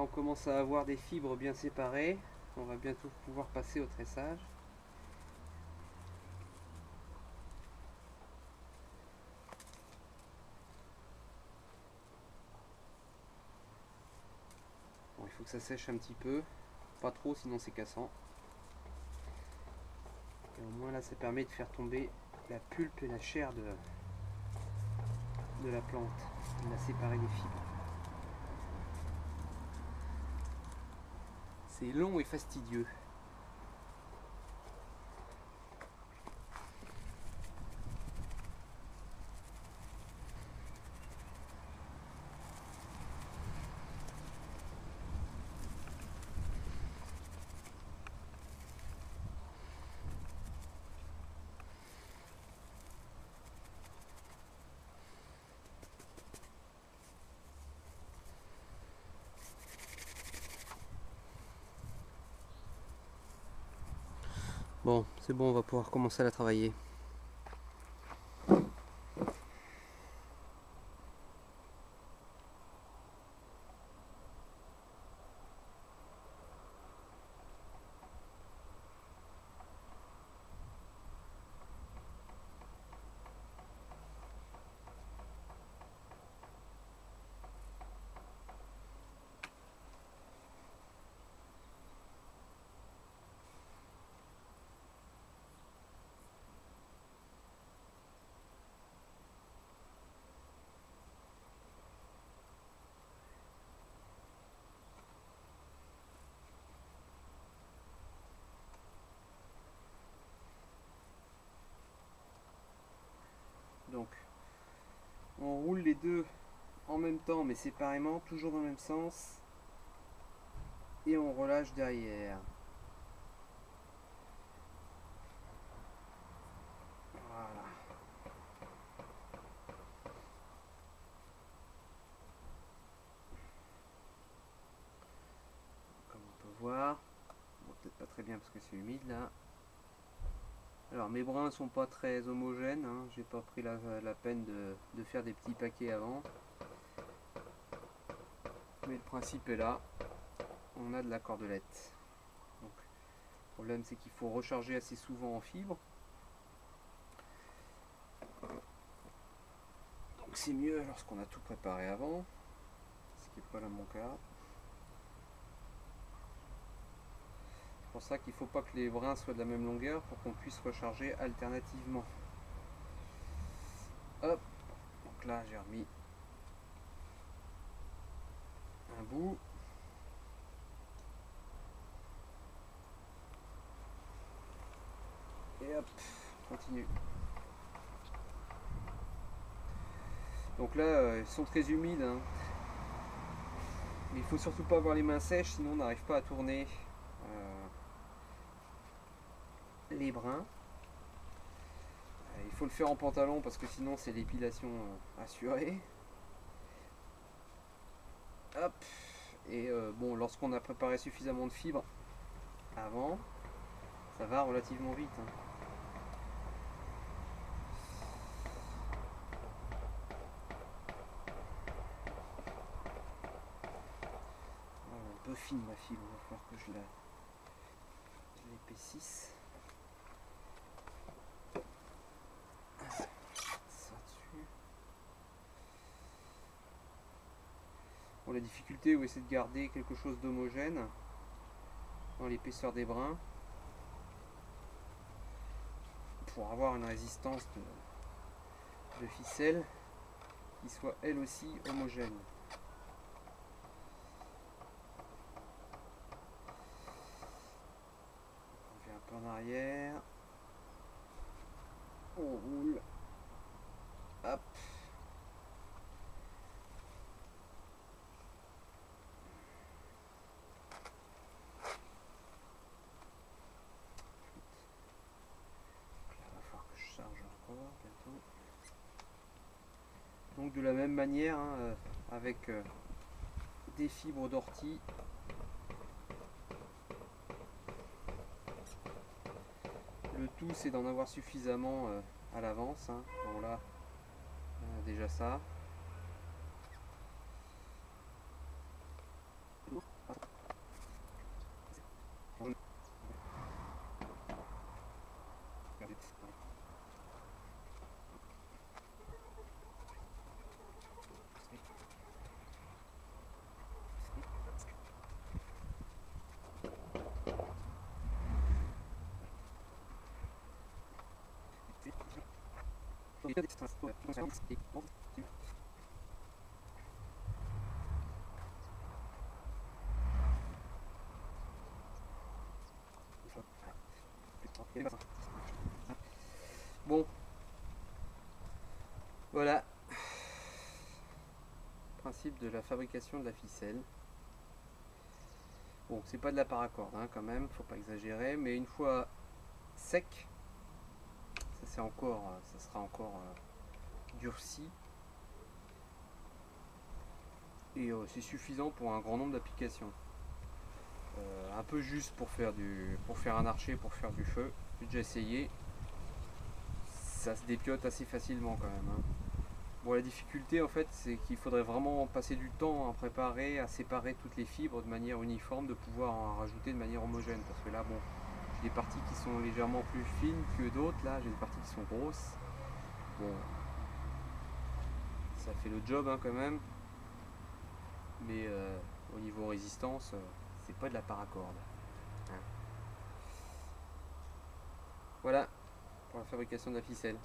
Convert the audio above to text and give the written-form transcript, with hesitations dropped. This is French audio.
commence à avoir des fibres bien séparées. On va bientôt pouvoir passer au tressage. Bon, il faut que ça sèche un petit peu, pas trop sinon c'est cassant. Et au moins là ça permet de faire tomber la pulpe et la chair de la plante, de la séparer des fibres. C'est long et fastidieux. Bon, c'est bon, on va pouvoir commencer à la travailler. Donc, on roule les deux en même temps mais séparément, toujours dans le même sens. Et on relâche derrière. Voilà. Comme on peut voir, bon, peut-être pas très bien parce que c'est humide là. Alors mes brins sont pas très homogènes, hein. J'ai pas pris la peine de faire des petits paquets avant. Mais le principe est là, on a de la cordelette. Donc, le problème c'est qu'il faut recharger assez souvent en fibre. Donc c'est mieux lorsqu'on a tout préparé avant, ce qui n'est pas là mon cas. C'est pour ça qu'il ne faut pas que les brins soient de la même longueur pour qu'on puisse recharger alternativement. Hop, donc là j'ai remis un bout. Et hop, continue. Donc là, ils sont très humides, hein. Mais il faut surtout pas avoir les mains sèches, sinon on n'arrive pas à tourner les brins. Il faut le faire en pantalon parce que sinon c'est l'épilation assurée. Hop. Et bon, lorsqu'on a préparé suffisamment de fibres avant, ça va relativement vite, hein. Un peu fine ma fibre, il va falloir que je l'épaississe. Bon, la difficulté, oui, c'est de garder quelque chose d'homogène dans l'épaisseur des brins pour avoir une résistance de ficelle qui soit elle aussi homogène. On fait un peu en arrière, on roule, hop. Bientôt. Donc de la même manière, hein, avec des fibres d'ortie, le tout c'est d'en avoir suffisamment à l'avance, hein. Bon là on a déjà ça. Bon, voilà, principe de la fabrication de la ficelle. Bon, c'est pas de la paracorde hein, quand même, faut pas exagérer, mais une fois sec, ça sera encore durci et c'est suffisant pour un grand nombre d'applications. Un peu juste pour faire un archer, pour faire du feu. J'ai déjà essayé, ça se dépiote assez facilement quand même. Hein. Bon, la difficulté en fait, c'est qu'il faudrait vraiment passer du temps à préparer, à séparer toutes les fibres de manière uniforme, de pouvoir en rajouter de manière homogène. Parce que là, bon, j'ai des parties qui sont légèrement plus fines que d'autres. Là, j'ai des parties qui sont grosses. Bon, ça fait le job hein, quand même. Mais au niveau résistance, c'est pas de la paracorde. Hein. Voilà pour la fabrication de la ficelle.